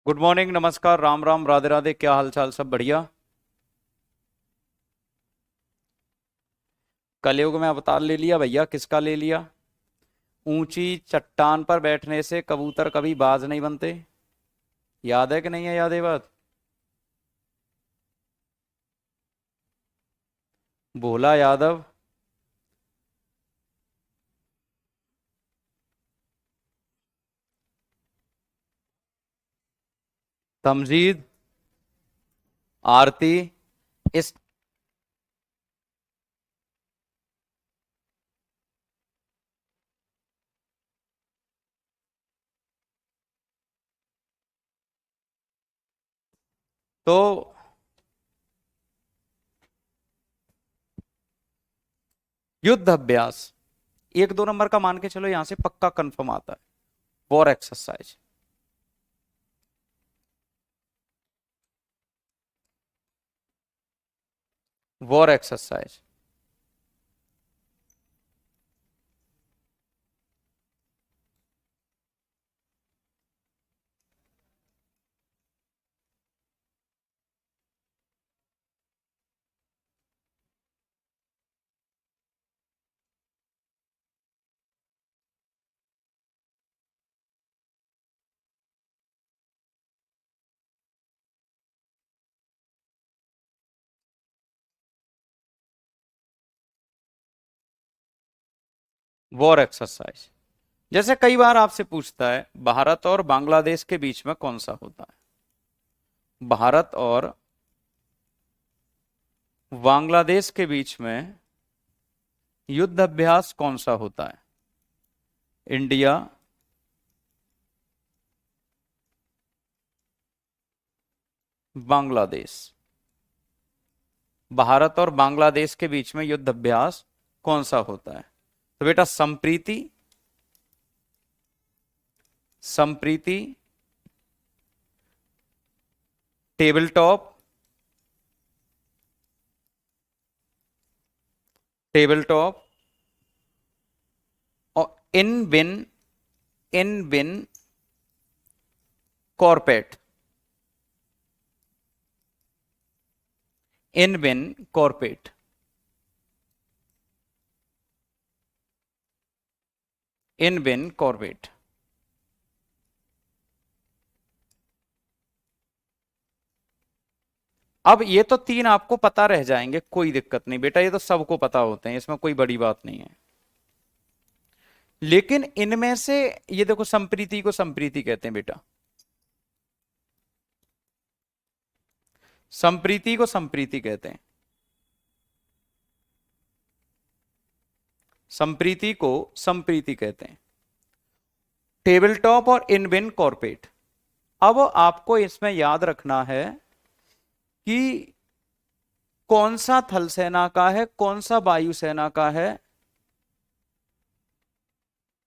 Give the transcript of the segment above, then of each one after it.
Good morning, नमस्कार, राम राम, राधे राधे। क्या हाल चाल? सब बढ़िया। कलयुग में अवतार ले लिया भैया। किसका ले लिया? ऊंची चट्टान पर बैठने से कबूतर कभी बाज नहीं बनते। याद है कि नहीं है? याद है बात? भोला यादव। तमजीद। आरती। इस तो युद्ध अभ्यास एक दो नंबर का मान के चलो, यहां से पक्का कंफर्म आता है। War exercise. War exercise. War exercise. जैसे कई बार आपसे पूछता है, भारत और बांग्लादेश के बीच में कौन सा होता है? भारत और बांग्लादेश के बीच में युद्ध अभ्यास कौन सा होता है? इंडिया बांग्लादेश। भारत और बांग्लादेश के बीच में युद्ध अभ्यास कौन सा होता है? तो बेटा Sampriti. Sampriti, table top, table top और इन बिन, इन बिन कॉर्पेट, इन बिन कॉर्पेट। इन बिन कॉर्पेट। अब ये तो तीन आपको पता रह जाएंगे, कोई दिक्कत नहीं बेटा, ये तो सबको पता होते हैं, इसमें कोई बड़ी बात नहीं है। लेकिन इनमें से ये देखो, संप्रीति को संप्रीति कहते हैं बेटा। संप्रीति को संप्रीति कहते हैं। संप्रीति को संप्रीति कहते हैं। टेबल टॉप और इनबिन कॉर्पेट। अब आपको इसमें याद रखना है कि कौन सा थल सेना का है, कौन सा वायुसेना का है।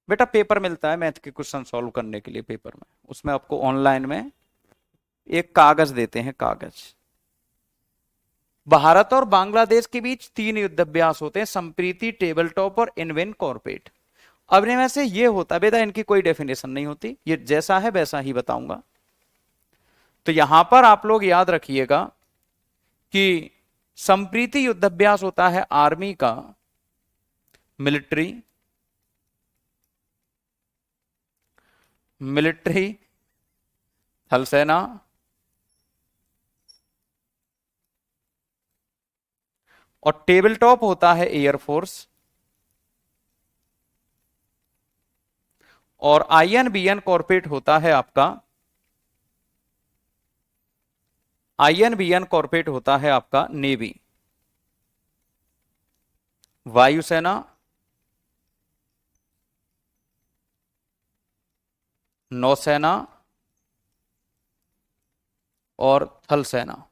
बेटा पेपर मिलता है मैथ के क्वेश्चन सॉल्व करने के लिए पेपर में, उसमें आपको ऑनलाइन में एक कागज देते हैं, कागज। भारत और बांग्लादेश के बीच तीन युद्ध अभ्यास होते हैं, संप्रीति, टेबल टॉप और इनविन कॉर्पेट। अब इनमें से ये होता है बेटा, इनकी कोई डेफिनेशन नहीं होती, ये जैसा है वैसा ही बताऊंगा। तो यहां पर आप लोग याद रखिएगा कि संप्रीति युद्ध अभ्यास होता है आर्मी का, मिलिट्री, मिलिट्री, थल सेना, और टेबल टॉप होता है एयरफोर्स। और आईएनबीएन कॉर्पोरेट होता है आपका, आईएनबीएन कॉर्पोरेट होता है आपका नेवी। वायुसेना, नौसेना और थल सेना।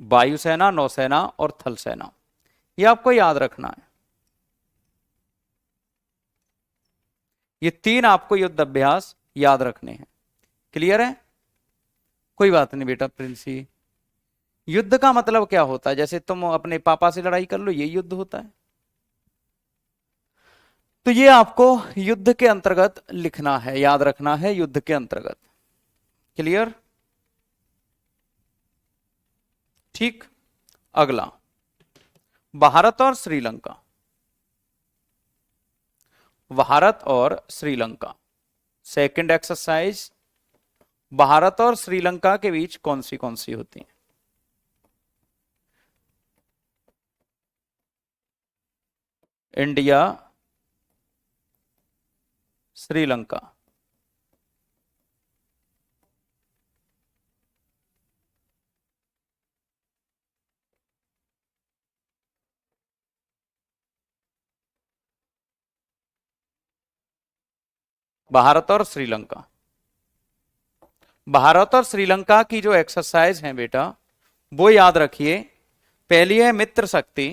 वायुसेना, नौसेना और थल सेना, ये आपको याद रखना है। ये तीन आपको युद्ध अभ्यास याद रखने हैं। क्लियर है? कोई बात नहीं बेटा प्रिंसी। युद्ध का मतलब क्या होता है? जैसे तुम अपने पापा से लड़ाई कर लो, ये युद्ध होता है। तो ये आपको युद्ध के अंतर्गत लिखना है, याद रखना है, युद्ध के अंतर्गत। क्लियर? ठीक। अगला, भारत और श्रीलंका। भारत और श्रीलंका, सेकंड एक्सरसाइज। भारत और श्रीलंका के बीच कौन सी होती है? इंडिया, श्रीलंका। भारत और श्रीलंका। भारत और श्रीलंका की जो एक्सरसाइज है बेटा, वो याद रखिए। पहली है मित्र शक्ति,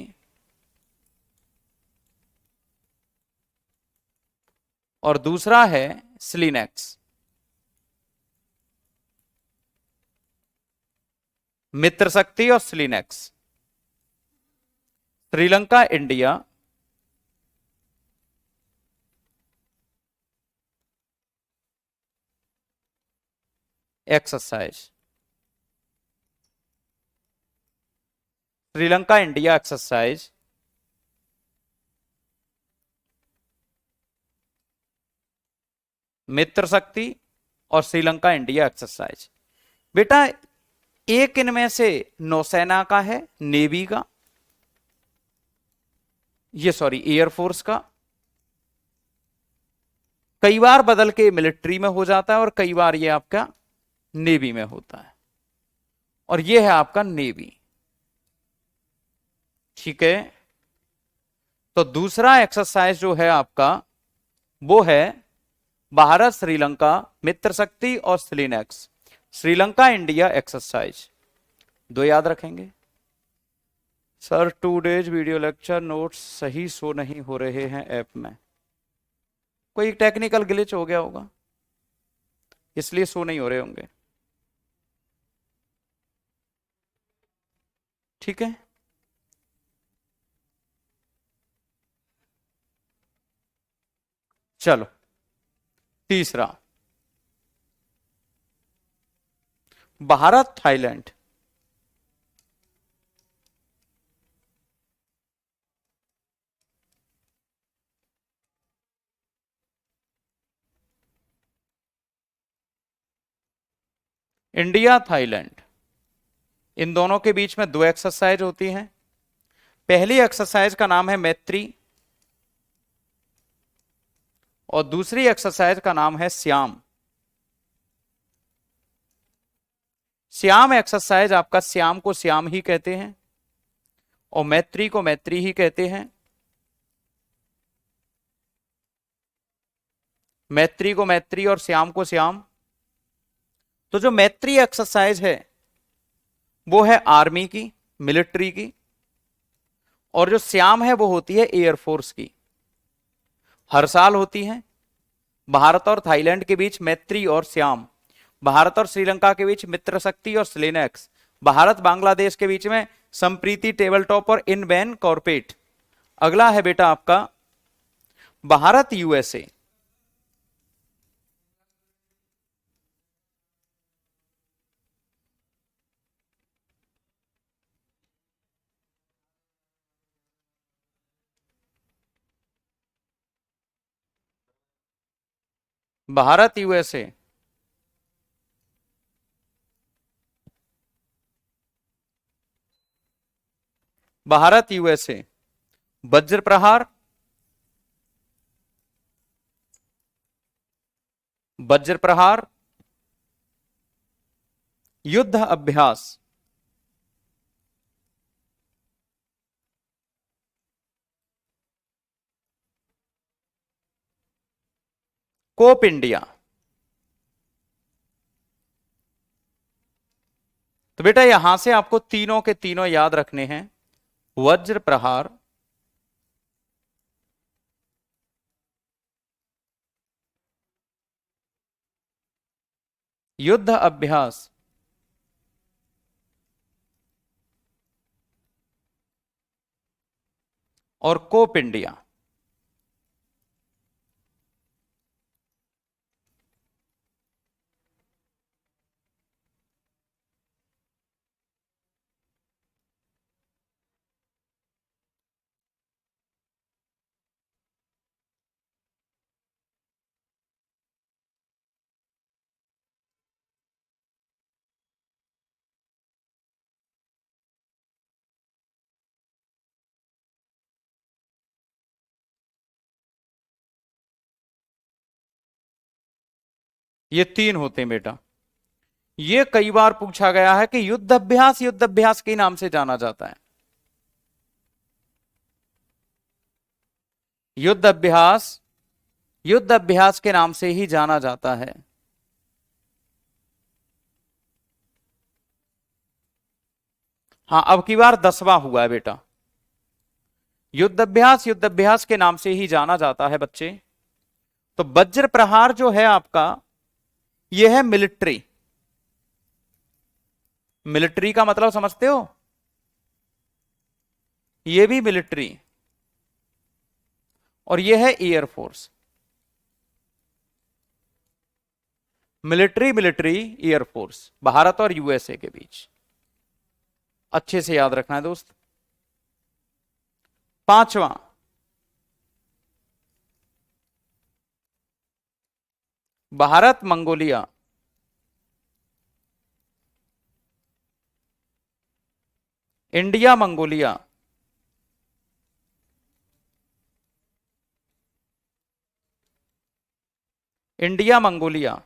और दूसरा है स्लिनेक्स। मित्र शक्ति और SLINEX. Sri Lanka India, exercise. Sri Lanka India exercise. Mitra Shakti और श्रीलंका इंडिया एक्सरसाइज। बेटा एक इनमें से नौसेना का है, नेवी का, ये सॉरी एयरफोर्स का। कई बार बदल के मिलिट्री में हो जाता है और कई बार ये आपका नेवी में होता है, और ये है आपका नेवी। ठीक है, तो दूसरा एक्सरसाइज जो है आपका वो है भारत श्रीलंका मित्र शक्ति और स्लिनेक्स। श्रीलंका इंडिया एक्सरसाइज, दो याद रखेंगे। Sir 2 days video lecture notes सही शो नहीं हो रहे हैं ऐप में, कोई टेक्निकल ग्लिच हो गया होगा इसलिए शो नहीं हो रहे होंगे। ठीक है, चलो तीसरा, भारत थाईलैंड। इंडिया थाईलैंड, इन दोनों के बीच में दो एक्सरसाइज होती हैं। पहली एक्सरसाइज का नाम है मैत्री और दूसरी एक्सरसाइज का नाम है श्याम। श्याम एक्सरसाइज आपका श्याम को श्याम ही कहते हैं और मैत्री को मैत्री ही कहते हैं। मैत्री को मैत्री और श्याम को श्याम। तो जो मैत्री एक्सरसाइज है वो है आर्मी की, मिलिट्री की, और जो श्याम है वो होती है एयरफोर्स की। हर साल होती है। भारत और थाईलैंड के बीच मैत्री और श्याम, भारत और श्रीलंका के बीच मित्र शक्ति और स्लिनेक्स, भारत बांग्लादेश के बीच में संप्रीति टेबल टॉप और इन वैन कॉर्पेट। अगला है बेटा आपका Bharat USA. Bharat USA, Bharat USA, वज्र प्रहार, वज्र प्रहार, युद्ध अभ्यास, कोप इंडिया। तो बेटा यहां से आपको तीनों के तीनों याद रखने हैं। वज्र प्रहार, युद्ध अभ्यास, और कोप इंडिया। ये 3 होते हैं बेटा। ये कई बार पूछा गया है कि युद्ध अभ्यास के नाम से जाना जाता है। युद्ध अभ्यास युद्ध अभ्यास के नाम से ही जाना जाता है। हाँ, अब की बार 10वां हुआ है बेटा। युद्ध अभ्यास के नाम से ही जाना जाता है बच्चे। तो वज्र प्रहार जो है आपका, यह है मिलिट्री। मिलिट्री का मतलब समझते हो? यह भी मिलिट्री, और यह है air force. Military military air force, Bharat और यूएसए के बीच। अच्छे से याद रखना है दोस्त। 5वां, Bharat Mongolia. India Mongolia. India Mongolia.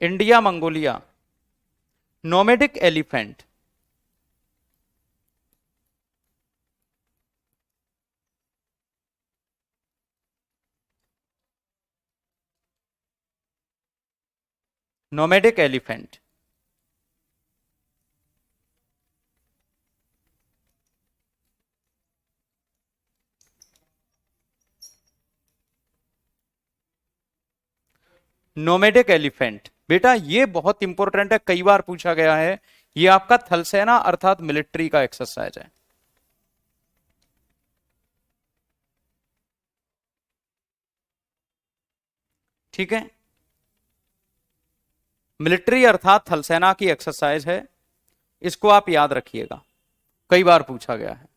India Mongolia. Nomadic elephant. Nomadic elephant. Nomadic elephant बेटा, ये बहुत इंपॉर्टेंट है, कई बार पूछा गया है। ये आपका थल सेना अर्थात मिलिट्री का एक्सरसाइज है। ठीक है, मिलिट्री अर्थात थल सेना की एक्सरसाइज है, इसको आप याद रखिएगा, कई बार पूछा गया है।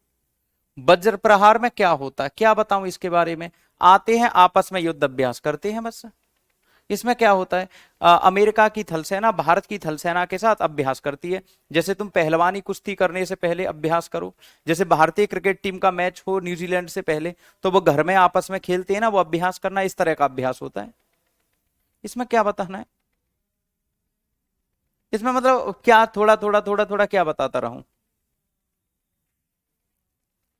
वज्र प्रहार में क्या होता है, क्या बताऊं इसके बारे में? आते हैं आपस में युद्ध अभ्यास करते हैं बस। इसमें क्या होता है, अमेरिका की थल सेना भारत की थल सेना के साथ अभ्यास करती है। जैसे तुम पहलवानी कुश्ती करने से पहले अभ्यास करो, जैसे भारतीय क्रिकेट टीम का मैच हो न्यूजीलैंड से पहले, तो वो घर में आपस में खेलते हैं ना, वो अभ्यास करना, इस तरह का अभ्यास होता है। इसमें क्या बताना है? इसमें मतलब क्या, थोड़ा थोड़ा थोड़ा थोड़ा क्या बताता रहूं?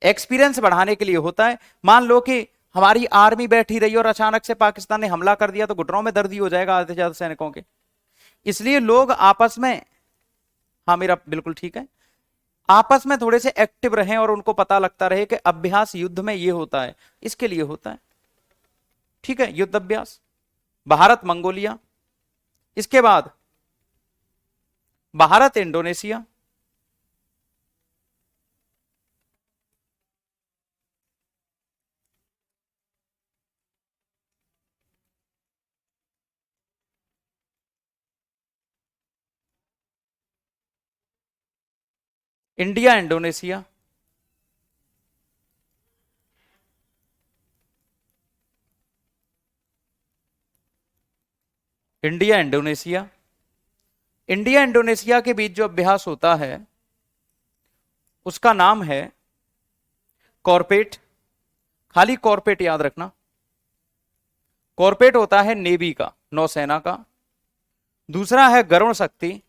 एक्सपीरियंस बढ़ाने के लिए होता है। मान लो कि हमारी आर्मी बैठी रही और अचानक से पाकिस्तान ने हमला कर दिया, तो घुटनों में दर्द ही हो जाएगा आधे से ज्यादा सैनिकों के। इसलिए लोग आपस में, हाँ मेरा बिल्कुल ठीक है, आपस में थोड़े से एक्टिव रहें और उनको पता लगता रहे कि अभ्यास युद्ध में ये होता है, इसके लिए होता है। ठीक है, युद्ध अभ्यास भारत मंगोलिया। इसके बाद Bharat Indonesia. India Indonesia. India Indonesia. India Indonesia के बीच जो अभ्यास होता है उसका नाम है कॉर्पेट। खाली कॉर्पेट याद रखना। कॉर्पेट होता है नेवी का, नौसेना का। दूसरा है गरुण शक्ति।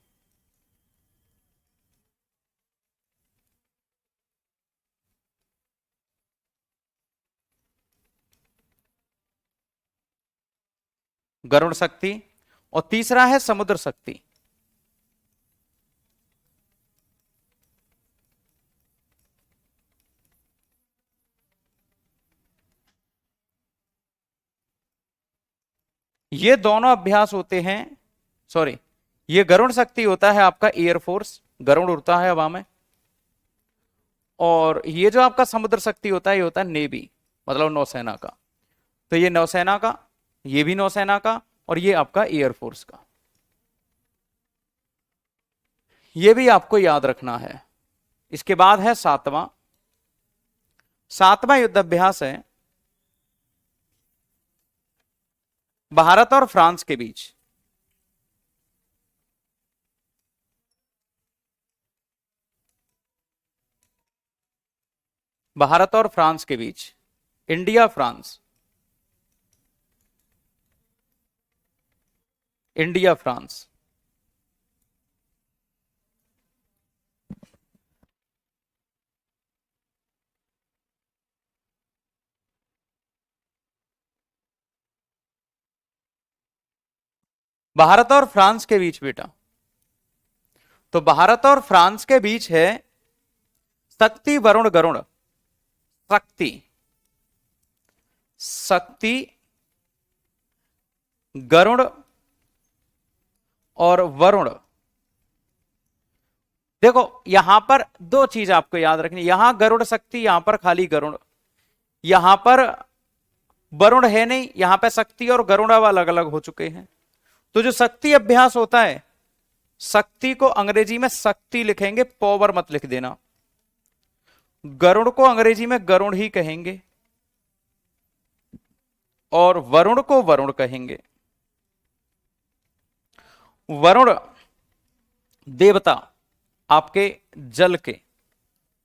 गरुण शक्ति। और तीसरा है समुद्र शक्ति। ये दोनों अभ्यास होते हैं, सॉरी, ये गरुण शक्ति होता है आपका एयरफोर्स, गरुण उड़ता है हवा में। और ये जो आपका समुद्र शक्ति होता है, ये होता है नेवी, मतलब नौसेना का। तो ये नौसेना का, ये भी नौसेना का, और ये आपका एयरफोर्स का। ये भी आपको याद रखना है। इसके बाद है सातवां। सातवां युद्ध अभ्यास है भारत और फ्रांस के बीच। भारत और फ्रांस के बीच, India France, India France. Bharat और फ्रांस के बीच बेटा, तो भारत और फ्रांस के बीच है शक्ति वरुण गरुड़, शक्ति, शक्ति गरुड़ और वरुण। देखो यहां पर दो चीज आपको याद रखनी, यहां गरुड़ शक्ति, यहां पर खाली गरुड़, यहां पर वरुण है नहीं, यहां पर शक्ति और गरुड़ अब अलग अलग हो चुके हैं। तो जो शक्ति अभ्यास होता है, शक्ति को अंग्रेजी में शक्ति लिखेंगे, पावर मत लिख देना। गरुड़ को अंग्रेजी में गरुड़ ही कहेंगे और वरुण को वरुण कहेंगे। वरुण देवता आपके जल के,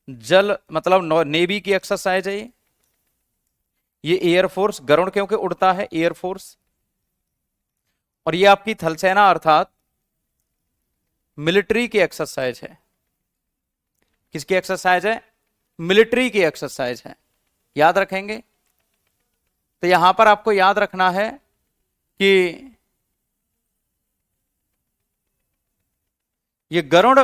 जल मतलब नेवी की एक्सरसाइज है ये एयरफोर्स, गरुड़ क्योंकि उड़ता है एयरफोर्स, और ये आपकी थल सेना अर्थात मिलिट्री की एक्सरसाइज है। किसकी एक्सरसाइज है? मिलिट्री की एक्सरसाइज है, याद रखेंगे। तो यहां पर आपको याद रखना है कि ये गरुड़,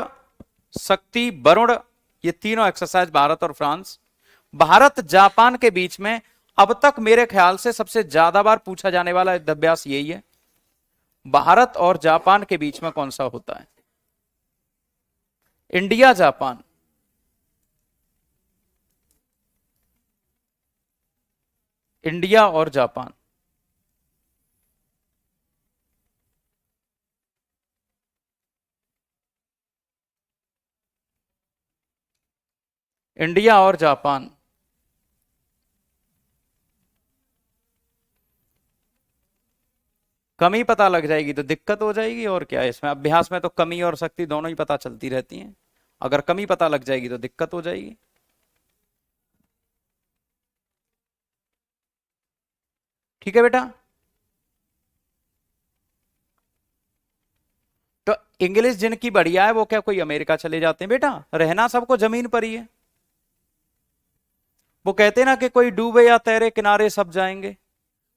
शक्ति, वरुण, ये तीनों एक्सरसाइज भारत और फ्रांस। भारत जापान के बीच में अब तक मेरे ख्याल से सबसे ज्यादा बार पूछा जाने वाला युद्धाभ्यास यही है। भारत और जापान के बीच में कौन सा होता है? इंडिया जापान, इंडिया और जापान। इंडिया और जापान। कमी पता लग जाएगी तो दिक्कत हो जाएगी, और क्या है इसमें। अभ्यास में तो कमी और शक्ति दोनों ही पता चलती रहती हैं, अगर कमी पता लग जाएगी तो दिक्कत हो जाएगी। ठीक है बेटा। तो इंग्लिश जिनकी बढ़िया है वो क्या कोई अमेरिका चले जाते हैं बेटा? रहना सबको जमीन पर ही है। वो कहते ना कि कोई डूबे या तैरे किनारे सब जाएंगे,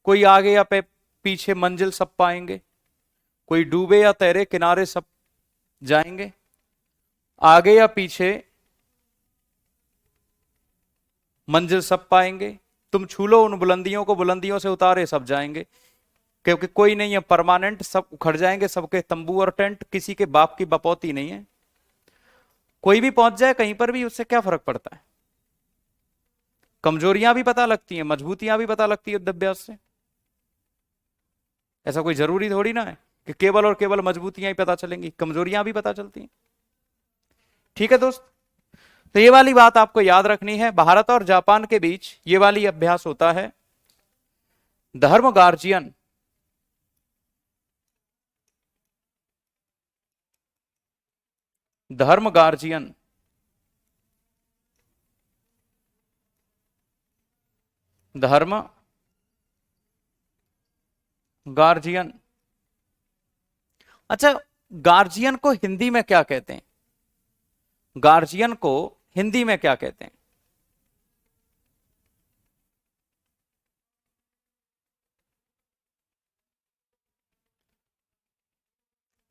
कोई आगे या पीछे मंजिल सब पाएंगे। कोई डूबे या तैरे किनारे सब जाएंगे, आगे या पीछे मंजिल सब पाएंगे। तुम छू लो उन बुलंदियों को, बुलंदियों से उतारे सब जाएंगे, क्योंकि कोई नहीं है परमानेंट, सब उखड़ जाएंगे, सबके तंबू और टेंट, किसी के बाप की बपौती नहीं है। कोई भी पहुंच जाए कहीं पर भी, उससे क्या फर्क पड़ता है। कमजोरियां भी पता लगती हैं, मजबूतियां भी पता लगती है युद्धाभ्यास से। ऐसा कोई जरूरी थोड़ी ना है कि केवल और केवल मजबूतियां ही पता चलेंगी, कमजोरियां भी पता चलती हैं। ठीक है दोस्त, तो ये वाली बात आपको याद रखनी है। भारत और जापान के बीच ये वाली अभ्यास होता है धर्म गार्जियन, धर्म गार्जियन, धर्म गार्जियन। अच्छा, गार्जियन को हिंदी में क्या कहते हैं? गार्जियन को हिंदी में क्या कहते हैं?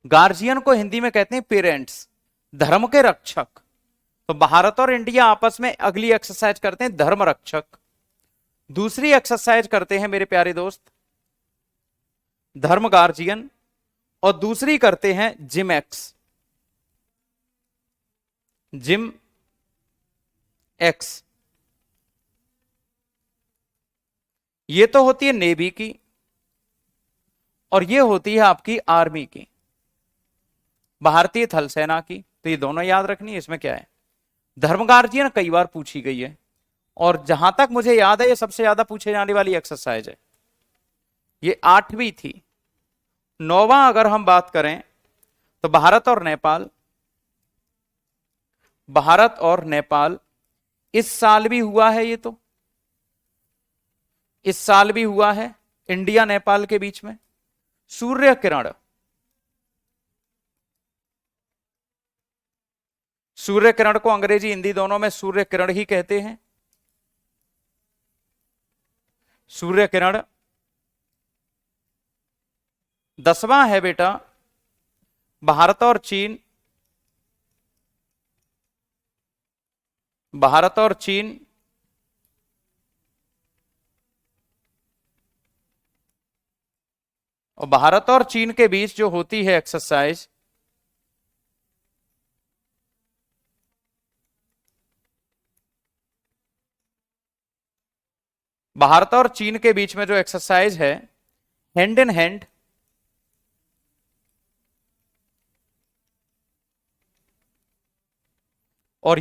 गार्जियन को हिंदी में कहते हैं पेरेंट्स, धर्म के रक्षक। तो भारत और इंडिया आपस में अगली एक्सरसाइज करते हैं धर्म रक्षक। दूसरी एक्सरसाइज करते हैं मेरे प्यारे दोस्त धर्म गार्जियन, और दूसरी करते हैं जिम एक्स, जिम एक्स। ये तो होती है नेवी की, और ये होती है आपकी आर्मी की, भारतीय थल सेना की। तो ये दोनों याद रखनी है। इसमें क्या है, धर्म गार्जियन कई बार पूछी गई है, और जहां तक मुझे याद है ये सबसे ज्यादा पूछे जाने वाली एक्सरसाइज है। ये 8वीं थी। 9वां अगर हम बात करें तो भारत और नेपाल, भारत और नेपाल, इस साल भी हुआ है ये तो, इस साल भी हुआ है इंडिया नेपाल के बीच में। सूर्य किरण, सूर्य किरण को अंग्रेजी हिंदी दोनों में सूर्य किरण ही कहते हैं। सूर्य किरण 10वां है बेटा भारत और चीन, भारत और चीन और भारत और चीन के बीच जो होती है एक्सरसाइज, भारत और चीन के बीच में जो एक्सरसाइज है हैंड इन हैंड, और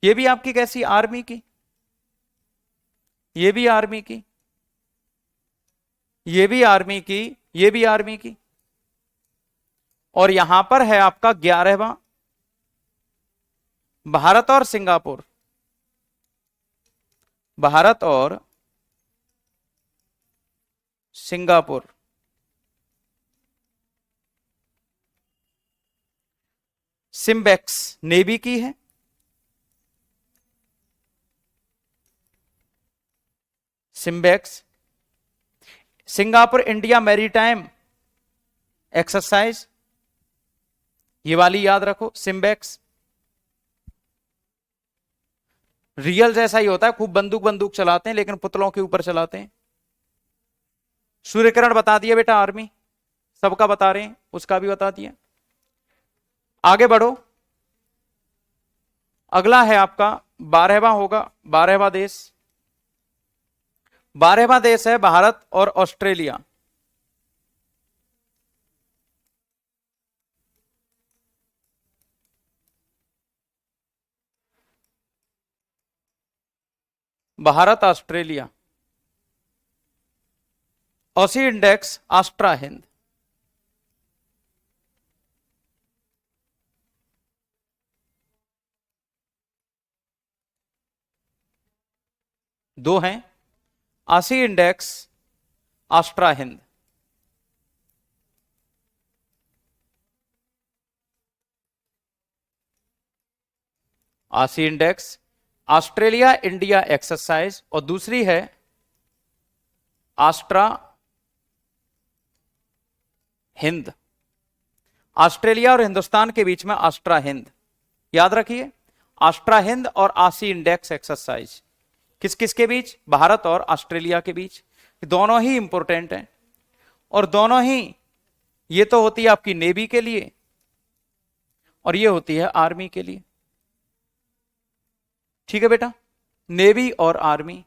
ये भी आपकी कैसी आर्मी की, ये भी आर्मी की, ये भी आर्मी की, ये भी आर्मी की, और यहां पर है आपका 11वां भारत और सिंगापुर, भारत और सिंगापुर। सिम्बेक्स नेवी की है, SIMBEX. Singapore India maritime exercise, ये वाली याद रखो, सिम्बेक्स। रियल जैसा ही होता है, खूब बंदूक बंदूक चलाते हैं लेकिन पुतलों के ऊपर चलाते हैं। सूर्यकिरण बता दिया बेटा आर्मी, सबका बता रहे हैं, उसका भी बता दिया। आगे बढ़ो, अगला है आपका 12वां होगा, 12वां देश, 12वां देश है भारत और Australia. Bharat Australia, AUSINDEX AustraHind. दो हैं, आसी इंडेक्स आस्ट्रा हिंद। आसी इंडेक्स ऑस्ट्रेलिया इंडिया एक्सरसाइज, और दूसरी है आस्ट्रा हिंद। ऑस्ट्रेलिया और हिंदुस्तान के बीच में आस्ट्रा हिंद, याद रखिए, आस्ट्रा हिंद और आसी इंडेक्स एक्सरसाइज किस किस के बीच, भारत और ऑस्ट्रेलिया के बीच। दोनों ही इंपॉर्टेंट हैं और दोनों ही, ये तो होती है आपकी नेवी के लिए और ये होती है आर्मी के लिए। ठीक है बेटा, नेवी और आर्मी।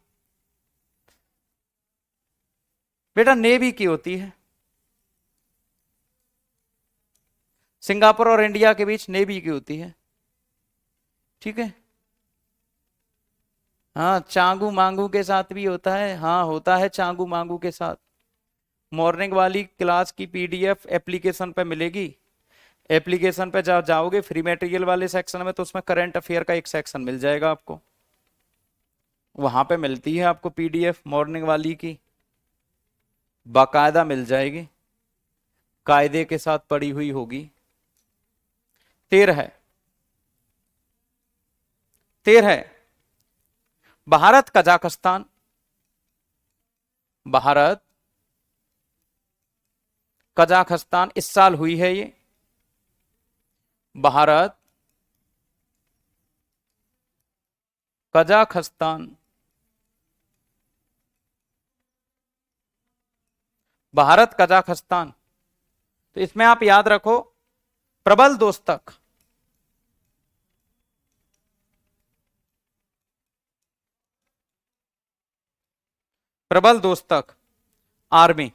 बेटा नेवी की होती है, सिंगापुर और इंडिया के बीच नेवी की होती है। ठीक है, हाँ चांगू मांगू के साथ भी होता है, हाँ होता है चांगू मांगू के साथ। मॉर्निंग वाली क्लास की पीडीएफ एप्लीकेशन पे मिलेगी, एप्लीकेशन पे जाओगे फ्री मटेरियल वाले सेक्शन में, तो उसमें करंट अफेयर का एक सेक्शन मिल जाएगा आपको, वहां पे मिलती है आपको पीडीएफ मॉर्निंग वाली की, बाकायदा मिल जाएगी, कायदे के साथ पड़ी हुई होगी। 13 भारत कजाकिस्तान, भारत कजाकिस्तान इस साल हुई है ये, भारत कजाकिस्तान, भारत कजाकिस्तान। तो इसमें आप याद रखो प्रबल दोस्तक, प्रबल दोस्तक आर्मी,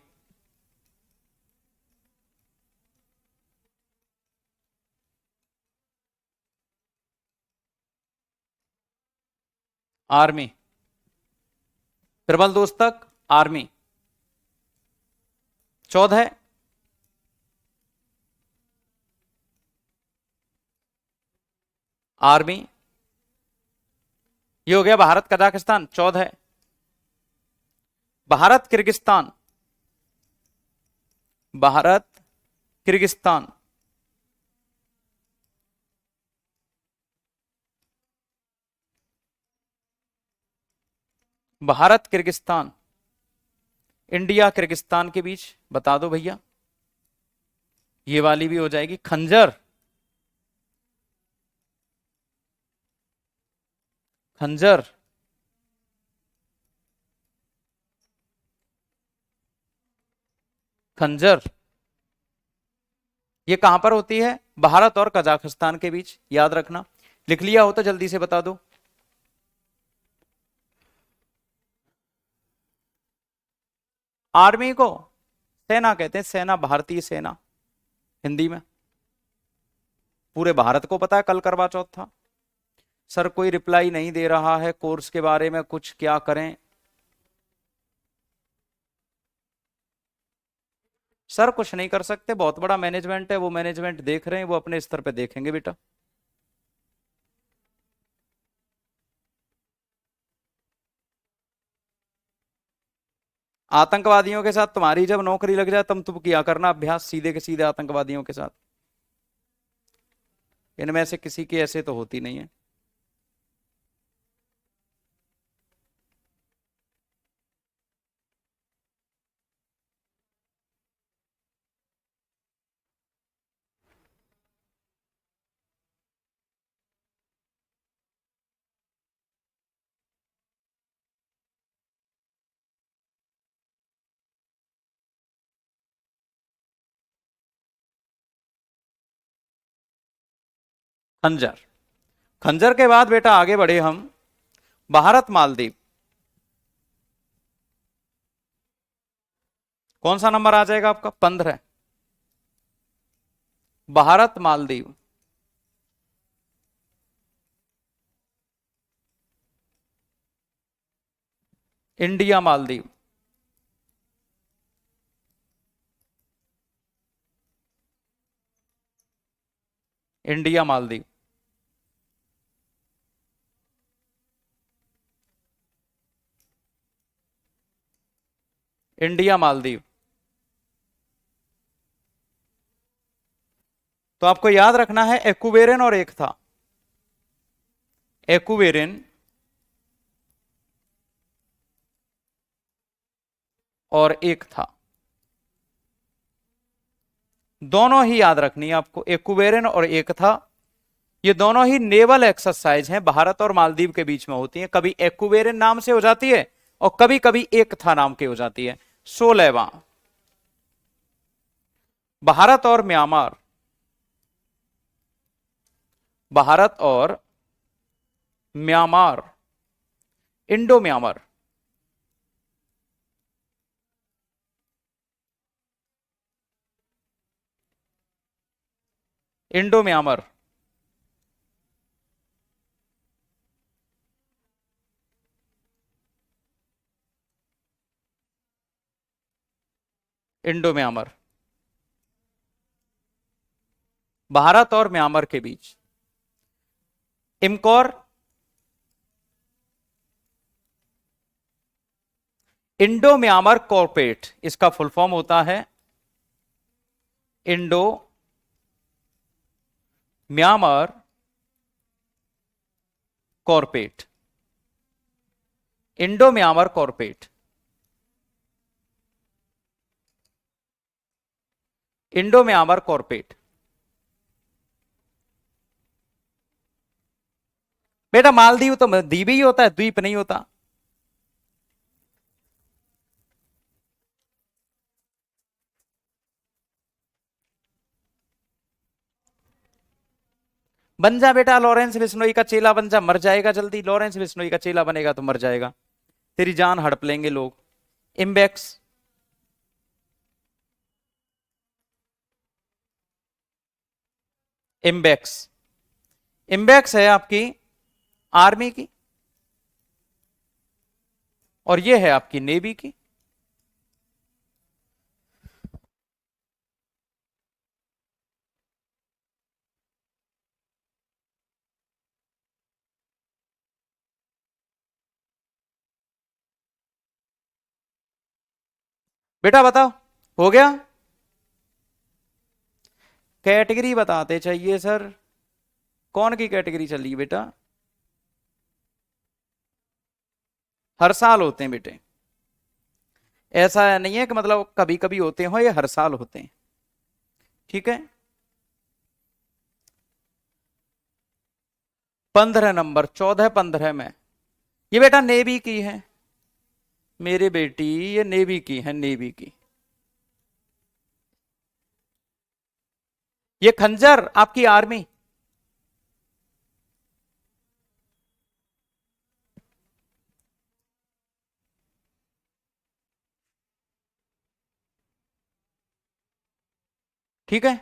आर्मी, प्रबल दोस्तक आर्मी। 14 आर्मी। ये हो गया भारत कजाकिस्तान। 14 है Bharat Kyrgyzstan. Bharat Kyrgyzstan. Bharat Kyrgyzstan. India Kyrgyzstan के बीच बता दो भैया। ये वाली भी हो जाएगी। खंजर। खंजर। खंजर ये कहां पर होती है? भारत और कजाकिस्तान के बीच, याद रखना। लिख लिया हो तो जल्दी से बता दो। आर्मी को सेना कहते हैं, सेना, भारतीय सेना हिंदी में। पूरे भारत को पता है कल करवा चौथ था। सर कोई रिप्लाई नहीं दे रहा है कोर्स के बारे में, कुछ क्या करें? सर कुछ नहीं कर सकते, बहुत बड़ा मैनेजमेंट है, वो मैनेजमेंट देख रहे हैं, वो अपने स्तर पे देखेंगे बेटा। आतंकवादियों के साथ तुम्हारी जब नौकरी लग जाए तुम किया करना अभ्यास सीधे के सीधे आतंकवादियों के साथ। इनमें से किसी की ऐसे तो होती नहीं है। खंजर। खंजर के बाद बेटा आगे बढ़े हम। भारत मालदीव। कौन सा नंबर आ जाएगा आपका? 15। Bharat Maldives. India Maldives. India Maldives. India Maldives. तो आपको याद रखना है एक्वेरियन और एक था। एक्वेरियन और एक था, दोनों ही याद रखनी है आपको। एक्वेरियन और एक था, ये दोनों ही नेवल एक्सरसाइज हैं, भारत और मालदीव के बीच में होती हैं। कभी एक्वेरियन नाम से हो जाती है और कभी कभी एक था नाम की हो जाती है। 16वां भारत और म्यांमार। भारत और Myanmar. Indo Myanmar. Indo Myanmar. Indo Myanmar. Bharat और म्यांमार के बीच इमकोर। इंडो म्यांमार कॉर्पोरेट, इसका फुल फॉर्म होता है Indo Myanmar corporate. Indo Myanmar corporate. Indo Myanmar corporate. बेटा मालदीव तो द्वीप ही होता है, द्वीप नहीं होता। बन जा बेटा, लॉरेंस बिश्नोई का चेला बन जा, मर जाएगा जल्दी। लॉरेंस बिश्नोई का चेला बनेगा तो मर जाएगा, तेरी जान हड़प लेंगे लोग। इम्बेक्स। इम्बेक्स। इम्बेक्स है आपकी आर्मी की और ये है आपकी नेवी की। बेटा बताओ, हो गया? कैटेगरी बताते चाहिए सर, कौन की कैटेगरी चली बेटा? हर साल होते हैं बेटे, ऐसा नहीं है कि मतलब कभी कभी होते हो, ये हर साल होते हैं। ठीक है, 15 नंबर, 14-15 में ये बेटा नेवी की है मेरी बेटी, ये नेवी की है, नेवी की। ये खंजर आपकी आर्मी। ठीक है,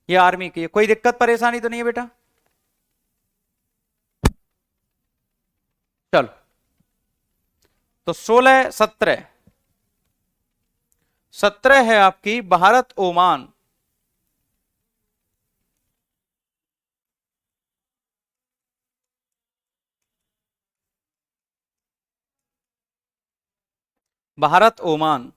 ये आर्मी की है, कोई दिक्कत परेशानी तो नहीं है बेटा? चलो, तो 16-17, 17 है आपकी भारत ओमान। भारत ओमान,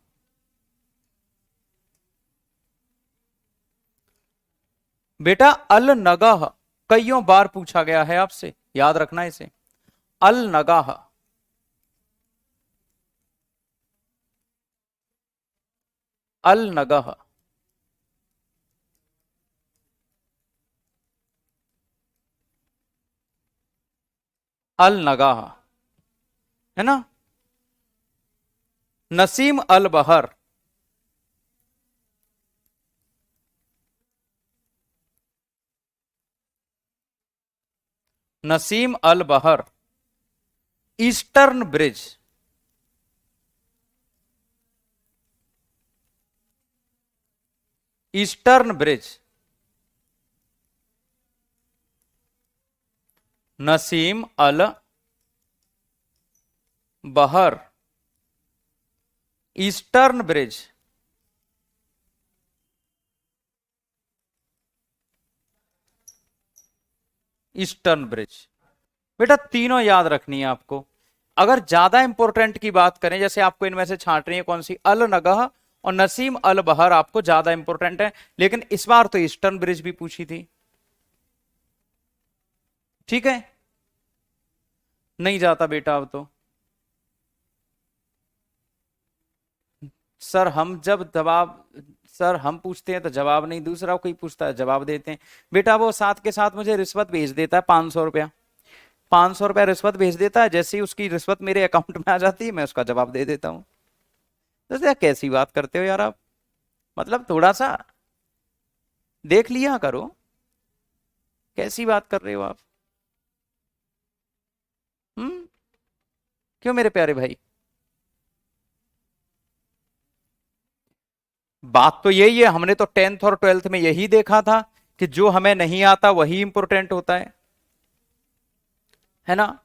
बेटा अल नगाह कईयों बार पूछा गया है आपसे, याद रखना इसे। अल नगाह, अल नगाह, अल नगाह, है ना? नसीम अल बहर, Naseem Al Bahr. Eastern Bridge, Eastern Bridge, Naseem Al Bahr, Eastern Bridge. Eastern bridge, बेटा तीनों याद रखनी है आपको। अगर ज्यादा इंपॉर्टेंट की बात करें, जैसे आपको इनमें से छांट रही है कौन सी, अल नगह और नसीम अल बहर आपको ज्यादा इंपॉर्टेंट है, लेकिन इस बार तो ईस्टर्न ब्रिज भी पूछी थी। ठीक है, नहीं जाता बेटा अब तो। सर हम जब जवाब, सर हम पूछते हैं तो जवाब नहीं, दूसरा कोई पूछता है जवाब देते हैं। बेटा वो साथ के साथ मुझे रिश्वत भेज देता है 500 रुपया, 500 रुपया रिश्वत भेज देता है, जैसे ही उसकी रिश्वत मेरे अकाउंट में आ जाती है मैं उसका जवाब दे देता हूँ। तो यार कैसी बात करते हो यार आप, मतलब थोड़ा सा देख लिया करो, कैसी बात कर रहे हो आप? हम्म, क्यों मेरे प्यारे भाई? बात तो यही है, हमने तो 10th और 12th में यही देखा था कि जो हमें नहीं आता वही इंपॉर्टेंट होता है ना?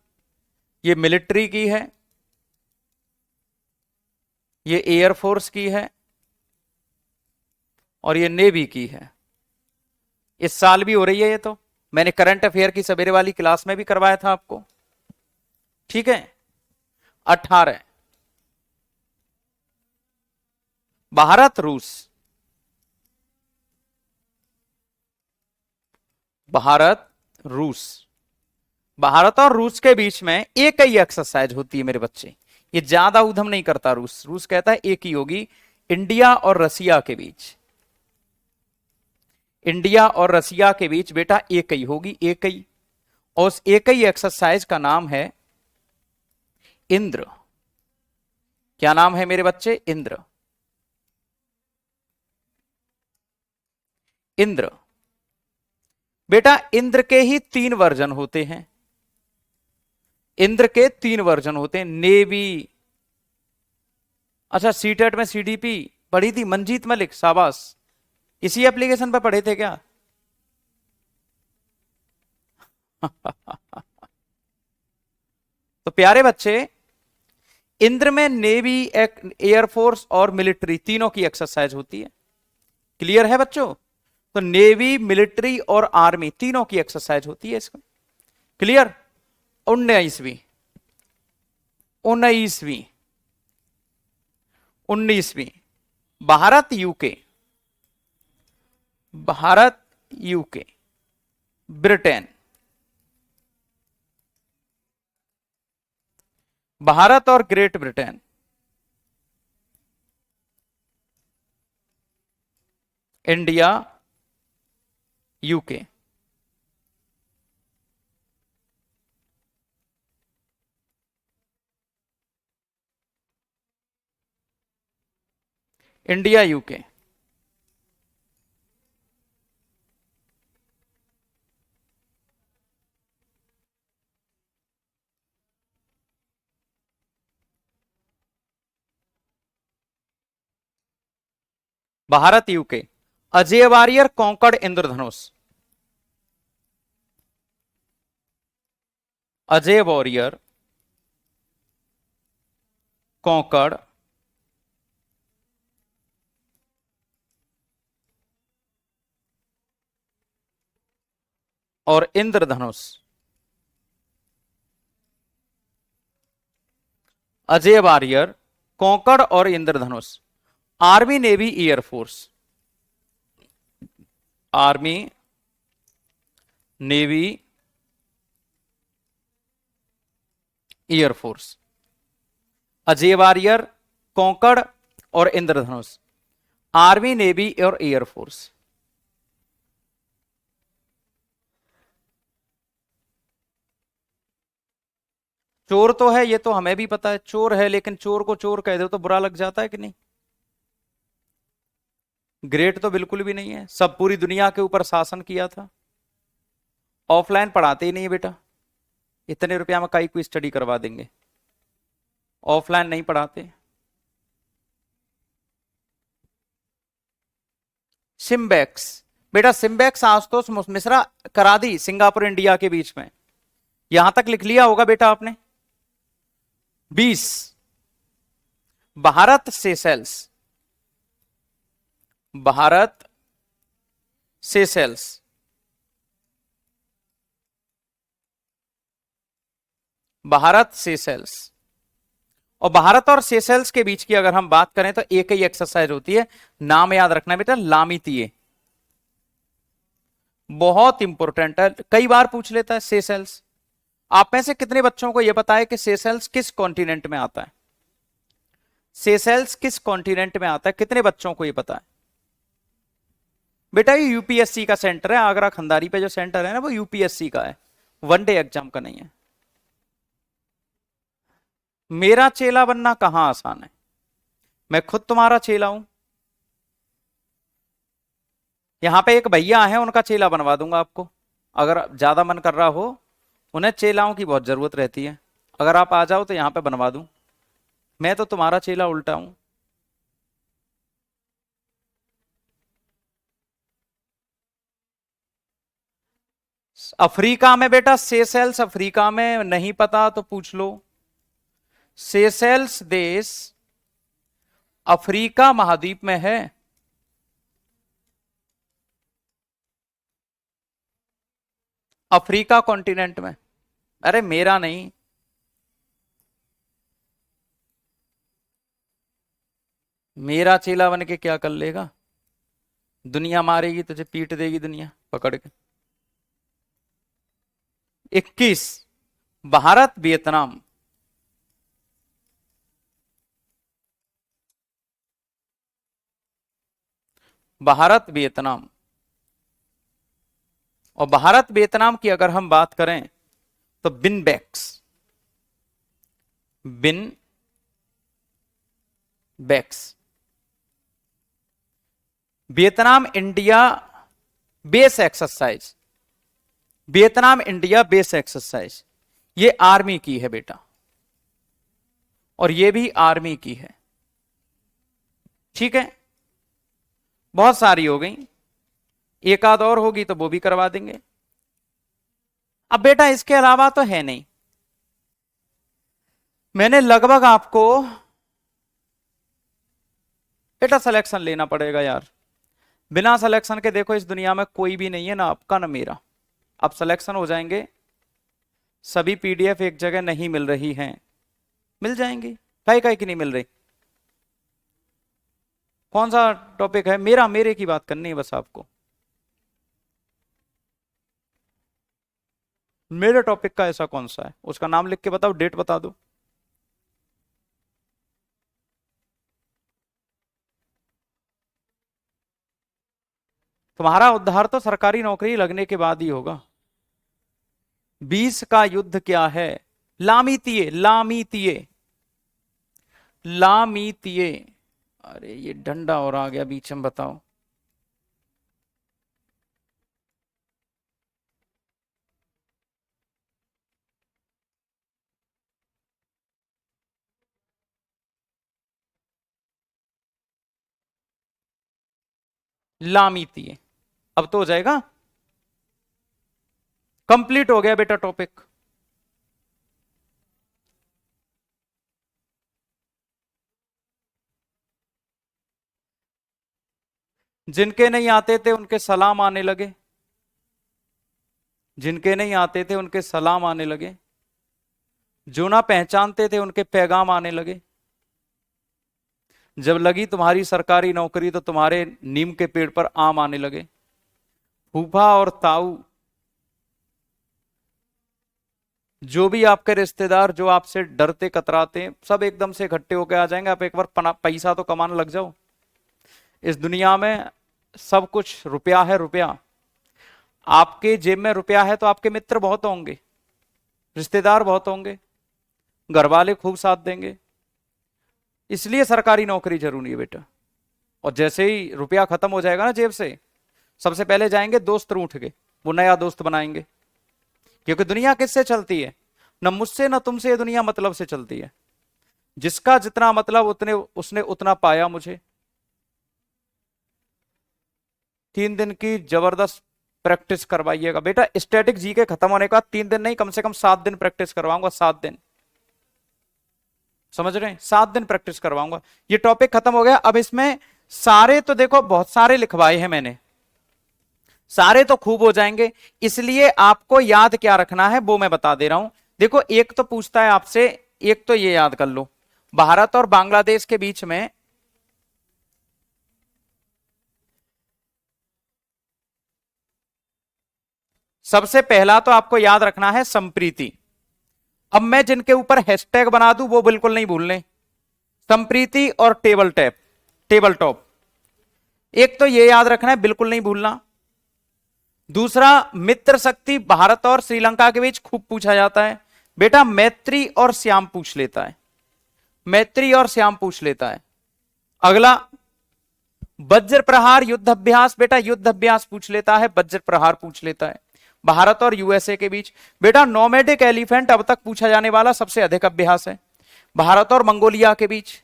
ये मिलिट्री की है, ये एयरफोर्स की है, और ये नेवी की है। इस साल भी हो रही है ये तो, मैंने करंट अफेयर की सवेरे वाली क्लास में भी करवाया था आपको। ठीक है, 18, भारत रूस, भारत रूस, भारत और रूस के बीच में एक ही एक्सरसाइज होती है मेरे बच्चे, ये ज्यादा उधम नहीं करता रूस, रूस कहता है एक ही होगी। इंडिया और रसिया के बीच, इंडिया और रसिया के बीच बेटा एक ही होगी, एक ही। और उस एक ही एक्सरसाइज का नाम है इंद्र। क्या नाम है मेरे बच्चे? इंद्र, इंद्र। बेटा इंद्र के ही 3 वर्जन होते हैं, इंद्र के 3 वर्जन होते हैं। नेवी, अच्छा सीटेट में सीडीपी पढ़ी थी, मंजीत मलिक शाबाश, इसी एप्लीकेशन पर पढ़े थे क्या? तो प्यारे बच्चे, इंद्र में नेवी, एयरफोर्स और मिलिट्री तीनों की एक्सरसाइज होती है। क्लियर है बच्चों? तो नेवी, मिलिट्री और आर्मी तीनों की एक्सरसाइज होती है इसमें। क्लियर? 19वीं, 19वीं, 19वीं। Bharat UK, Bharat UK, Britain, Bharat और Great Britain, India, UK. India, UK. Bharat UK. Ajeya Warrior Konkan Indradhanush, Ajeya Warrior Konkan और इंद्रधनुष, अजय वारियर कॉन्कर्ड और Indradhanush. Army navy air force, army navy air force, Ajeya Warrior Konkan और इंद्रधनुष, आर्मी नेवी और एयरफोर्स। चोर तो है, ये तो हमें भी पता है चोर है, लेकिन चोर को चोर कह दो तो बुरा लग जाता है कि नहीं। ग्रेट तो बिल्कुल भी नहीं है, सब पूरी दुनिया के ऊपर शासन किया था। ऑफलाइन पढ़ाते ही नहीं है बेटा, इतने रुपया में कई कोई स्टडी करवा देंगे, ऑफलाइन नहीं पढ़ाते। सिम्बेक्स, बेटा सिम्बेक्स आशुतोष मिश्रा करा दी सिंगापुर इंडिया के बीच में, यहां तक लिख लिया होगा बेटा आपने। 20 Bharat Seychelles, Bharat Seychelles, Bharat Seychelles. और भारत और सेशेल्स के बीच की अगर हम बात करें तो एक ही एक्सरसाइज होती है, नाम याद रखना बेटा, लामितीये, बहुत इंपॉर्टेंट है, कई बार पूछ लेता है सेशेल्स। आप में से कितने बच्चों को यह पता है कि सेशेल्स किस कॉन्टिनेंट में आता है? सेशेल्स किस कॉन्टिनेंट में आता है, कितने बच्चों को यह पता है? बेटा ये यूपीएससी का सेंटर है, आगरा खंडारी पे जो सेंटर है ना वो यूपीएससी का है, वनडे एग्जाम का नहीं है। मेरा चेला बनना कहां आसान है, मैं खुद तुम्हारा चेला हूं। यहां पे एक भैया है, उनका चेला बनवा दूंगा आपको, अगर ज्यादा मन कर रहा हो। उन्हें चेलाओं की बहुत जरूरत रहती है, अगर आप आ जाओ तो यहां पे बनवा दूं, मैं तो तुम्हारा चेला उल्टा हूं। अफ्रीका में बेटा सेशेल्स, अफ्रीका में नहीं पता तो पूछ लो। सेशेल्स देश अफ्रीका महाद्वीप में है। अफ्रीका कॉन्टिनेंट में, अरे मेरा नहीं, मेरा चेला बन के क्या कर लेगा, दुनिया मारेगी तुझे, पीट देगी दुनिया पकड़ के। 21 भारत वियतनाम, भारत वियतनाम। और भारत वियतनाम की अगर हम बात करें तो VINBAX, VINBAX, Vietnam India base exercise, Vietnam India base exercise, ये आर्मी की है बेटा, और ये भी आर्मी की है, ठीक है। बहुत सारी हो गई, एक आध और होगी तो वो भी करवा देंगे। अब बेटा इसके अलावा तो है नहीं, मैंने लगभग आपको बेटा सिलेक्शन लेना पड़ेगा यार, बिना सिलेक्शन के देखो इस दुनिया में कोई भी नहीं है, ना आपका ना मेरा। अब सिलेक्शन हो जाएंगे, सभी पीडीएफ एक जगह नहीं मिल रही हैं, मिल जाएंगी, कहीं कहीं की नहीं मिल रही। कौन सा टॉपिक है? मेरे की बात करनी है बस आपको। मेरे टॉपिक का ऐसा कौन सा है, उसका नाम लिख के बताओ, डेट बता दो। तुम्हारा उद्धार तो सरकारी नौकरी लगने के बाद ही होगा। 20 का युद्ध क्या है? लामीतीय, लामीतीय, लामीतीय। अरे ये डंडा और आ गया बीच में, बताओ। लामीतीय। अब तो हो जाएगा, कंप्लीट हो गया बेटा टॉपिक। जिनके नहीं आते थे उनके सलाम आने लगे, जिनके नहीं आते थे उनके सलाम आने लगे, जो ना पहचानते थे उनके पैगाम आने लगे। जब लगी तुम्हारी सरकारी नौकरी तो तुम्हारे नीम के पेड़ पर आम आने लगे। फूफा और ताऊ, जो भी आपके रिश्तेदार जो आपसे डरते कतराते हैं, सब एकदम से इकट्ठे होकर आ जाएंगे। आप एक बार पैसा तो कमाने लग जाओ। इस दुनिया में सब कुछ रुपया है, रुपया। आपके जेब में रुपया है तो आपके मित्र बहुत होंगे, रिश्तेदार बहुत होंगे, घर वाले खूब साथ देंगे। इसलिए सरकारी नौकरी जरूरी है बेटा। और जैसे ही रुपया खत्म हो जाएगा ना जेब से, सबसे पहले जाएंगे दोस्त रूठ के, वो नया दोस्त बनाएंगे। क्योंकि दुनिया किससे चलती है? न मुझसे न तुमसे, ये दुनिया मतलब से चलती है। जिसका जितना मतलब उतने उसने उतना पाया मुझे। 3 दिन की जबरदस्त प्रैक्टिस करवाइएगा बेटा। स्टैटिक जी के खत्म होने के बाद 3 दिन नहीं, कम से कम 7 दिन प्रैक्टिस करवाऊंगा। 7 दिन, समझ रहे हैं? 7 दिन प्रैक्टिस करवाऊंगा। ये टॉपिक खत्म हो गया। अब इसमें सारे तो देखो बहुत सारे लिखवाए हैं मैंने, सारे तो खूब हो जाएंगे। इसलिए आपको याद क्या रखना है वो मैं बता दे रहा हूं। देखो, एक तो पूछता है आपसे, एक तो ये याद कर लो, भारत और बांग्लादेश के बीच में सबसे पहला तो आपको याद रखना है संप्रीति। अब मैं जिनके ऊपर हैशटैग बना दूं वो बिल्कुल नहीं भूलने। संप्रीति और टेबल टैप, टेबल टॉप, एक तो ये याद रखना है, बिल्कुल नहीं भूलना। दूसरा, मित्र शक्ति भारत और श्रीलंका के बीच खूब पूछा जाता है बेटा। मैत्री और श्याम पूछ लेता है, मैत्री और श्याम पूछ लेता है। अगला, वज्र प्रहार युद्ध अभ्यास, बेटा युद्ध अभ्यास पूछ लेता है, वज्र प्रहार पूछ लेता है भारत और यूएसए के बीच। बेटा नोमैडिक एलिफेंट अब तक पूछा जाने वाला सबसे अधिक अभ्यास है, भारत और मंगोलिया के बीच।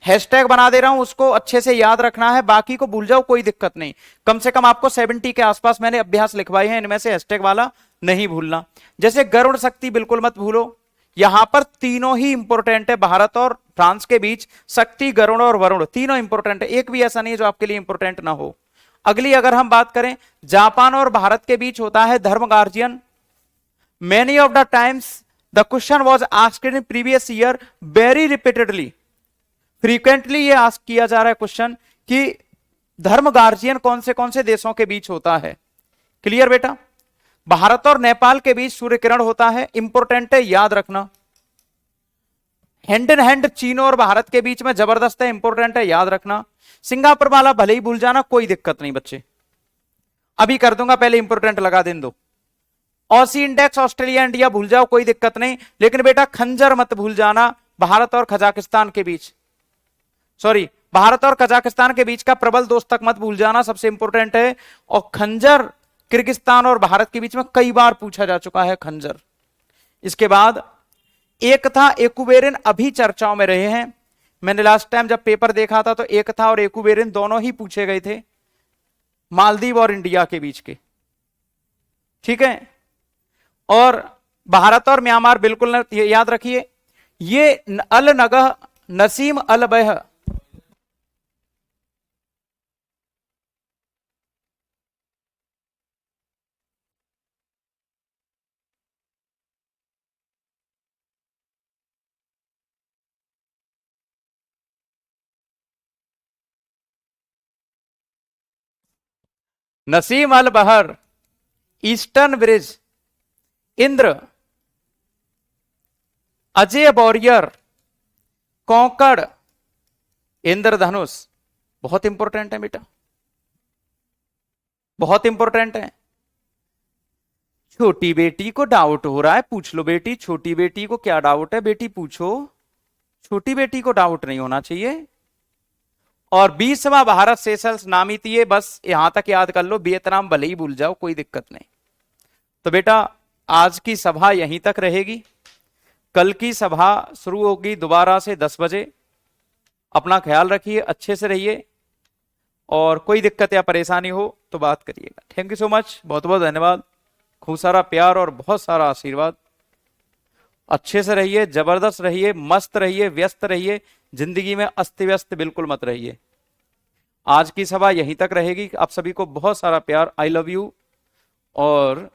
हैशटैग बना दे रहा हूं, उसको अच्छे से याद रखना है, बाकी को भूल जाओ कोई दिक्कत नहीं। कम से कम आपको 70 के आसपास मैंने अभ्यास लिखवाए हैं, इनमें से हैशटैग वाला नहीं भूलना। जैसे गरुड़ शक्ति बिल्कुल मत भूलो। यहां पर तीनों ही इंपोर्टेंट है, भारत और फ्रांस के बीच शक्ति, गरुड़ और वरुण तीनों इंपोर्टेंट है, एक भी ऐसा नहीं है जो आपके लिए इंपोर्टेंट ना हो। अगली अगर हम बात करें, जापान और भारत के बीच होता है धर्म guardian. Many of the times the question was asked in previous year very repeatedly, frequently ये आस्क किया जा रहा है क्वेश्चन कि धर्म गार्जियन कौन से देशों के बीच होता है। क्लियर बेटा? भारत और नेपाल के बीच सूर्य किरण होता है, इंपोर्टेंट है, याद रखना। हैंड इन हैंड चीन और भारत के बीच में जबरदस्त है, इंपोर्टेंट है, याद रखना। सिंगापुर वाला भले ही भूल जाना, कोई दिक्कत नहीं बच्चे, अभी कर दूंगा, पहले इंपोर्टेंट लगा दें दो। ऑसी इंडेक्स ऑस्ट्रेलिया इंडिया भूल जाओ, कोई दिक्कत नहीं, लेकिन बेटा खंजर मत भूल जाना, भारत और कजाकिस्तान के बीच, सॉरी भारत और कजाकिस्तान के बीच का प्रबल दोस्तक मत भूल जाना, सबसे इंपोर्टेंट है। और खंजर किर्गिस्तान और भारत के बीच में कई बार पूछा जा चुका है खंजर। इसके बाद एक था एक्वेरिन, अभी चर्चाओं में रहे हैं। मैंने लास्ट टाइम जब पेपर देखा था तो एक था और एक्वेरिन दोनों ही पूछे गए थे, मालदीव और इंडिया के बीच के, ठीक है। और भारत और म्यांमार बिल्कुल याद रखिए। ये अल नगह नसीम अल बह Naseem Al Bahr, Eastern Bridge, Indra, Ajeya Warrior, कौकड़, इंद्रधनुष। बहुत इंपॉर्टेंट है बेटा, बहुत इंपॉर्टेंट है। छोटी बेटी को डाउट हो रहा है, पूछ लो बेटी, छोटी बेटी को क्या डाउट है बेटी, पूछो। छोटी बेटी को डाउट नहीं होना चाहिए। और 20वां भारत सेशल्स नामीतीय, बस यहां तक याद कर लो, वियतनाम भले ही भूल जाओ, कोई दिक्कत नहीं। तो बेटा आज की सभा यहीं तक रहेगी, कल की सभा शुरू होगी दोबारा से 10 बजे। अपना ख्याल रखिए, अच्छे से रहिए, और कोई दिक्कत या परेशानी हो तो बात करिएगा। थैंक यू सो मच, बहुत बहुत धन्यवाद, खूब सारा प्यार और बहुत सारा आशीर्वाद। अच्छे से रहिए, जबरदस्त रहिए, मस्त रहिए, व्यस्त रहिए, जिंदगी में अस्त व्यस्त बिल्कुल मत रहिए। आज की सभा यहीं तक रहेगी। आप सभी को बहुत सारा प्यार, आई लव यू, और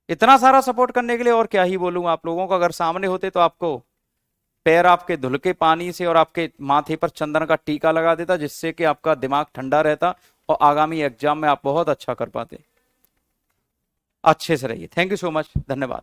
इतना सारा सपोर्ट करने के लिए और क्या ही बोलूं आप लोगों को। अगर सामने होते तो आपको पैर आपके धुल के पानी से और आपके माथे पर चंदन का टीका लगा देता, जिससे कि आपका दिमाग ठंडा रहता और आगामी एग्जाम में आप बहुत अच्छा कर पाते। अच्छे से रहिए, थैंक यू सो मच, धन्यवाद।